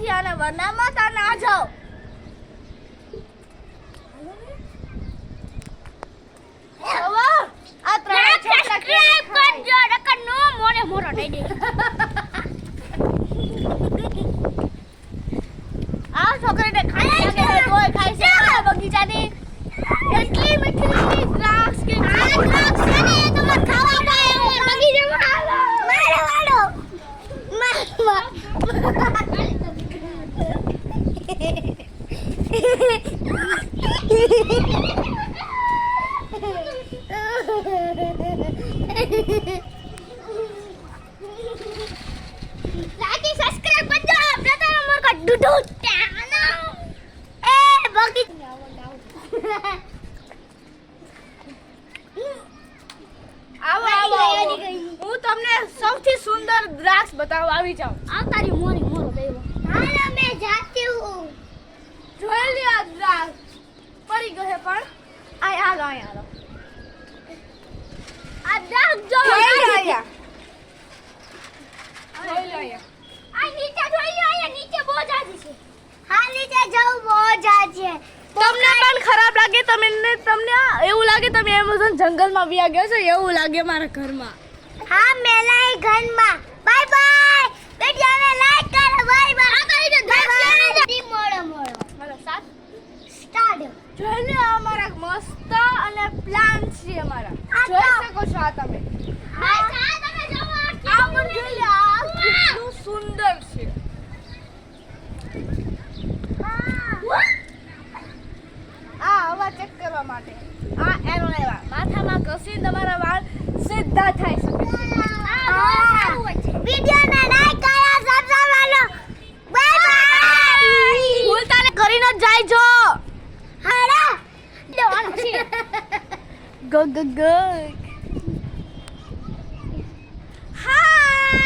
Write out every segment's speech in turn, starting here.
નથી આને વરનામાં તા ના જાઓ. હવે આ ત્રણ સબસ્ક્રાઇબ કરજો નકર નો મોરે મોરો થઈ દે. આ છોકરીને ખાઈ લાગે છે તોય ખાય છે આ બગીચાની એટલી મીઠી દ્રાક્ષ કે આ દ્રાક્ષ છે ને એ તમાર ખાવા પાય બગીચામાં મારે વાળો લાઈક સબસ્ક્રાઇબ કરજો બેટા નંબર કા ડુડુ ટાનો એ બગી આવો આવો હું તમને સૌથી સુંદર દ્રાક્ષ બતાવવા આવી જાઉં. આ તારી મોરી મોરો દેવો હાલો મે જાતી હું જોઈ લે આ દ્રાક્ષ પડી ગયો છે પણ આ હાલો અહીંયા હાલો આ દ્રાક્ષ જો જોઈ લે અહીંયા જોઈ લે અહીંયા આ નીચે જોઈ લો અહીંયા નીચે બહુ જાજી છે હા નીચે જાવ બહુ જાજી છે તમને પણ ખરાબ લાગે તમને એવું લાગે તમે એમેઝોન જંગલમાં વ્યા ગયા છો એવું લાગે મારા ઘરમાં. હા મેલાઈ ઘરમાં બાય બાય વિડિયોને લાઈક કરો બાય બાય આ કરી દે દી મોળો મોળો હાલો સાત સ્ટાર્ટ જોઈ લે આ મારા મસ્ત અને પ્લાન્ટ છે અમારા આ જોઈ તો- શકો છો આ તમે હા સા તમે જોવો આ પણ જોઈ લે આ કેટલું સુંદર છે. આ હવા ચેક કરવા માટે આ એનો લેવા માથામાં ઘસી તમારા વાળ સીધા થઈ શકે છે. વિડિયોને લાઈક કરો સબસ્ક્રાઇબ કરો બાય બાય ભૂલતા ને કરીને જ જાય જો હાડા દેવાનો છે go go go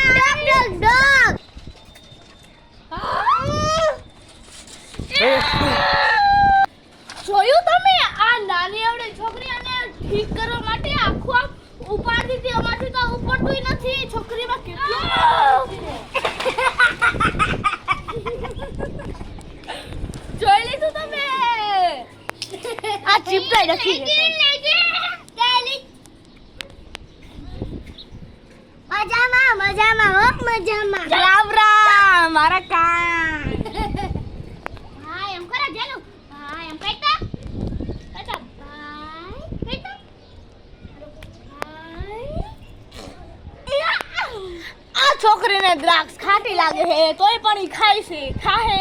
dog dog dog જોયું તમે આ નાની આવડી છોકરી આને ઠીક કરવા માટે આખું આમ ઉપાડી દીધી અમારથી તો ઉપડતું નથી છોકરીમાં કેટલું જોઈ લીધું તમે આ ચીપકાઈ રાખી છે. મજામાં મજામાં હો મજામાં રામ રામ મારા કાન હા એમ કરે જેનું હા એમ કઈતા કઈતા બાય કઈતા આ છોકરીને દ્રાક્ષ ખાટી લાગે છે તોય પણ ઈ ખાય છે ખાહે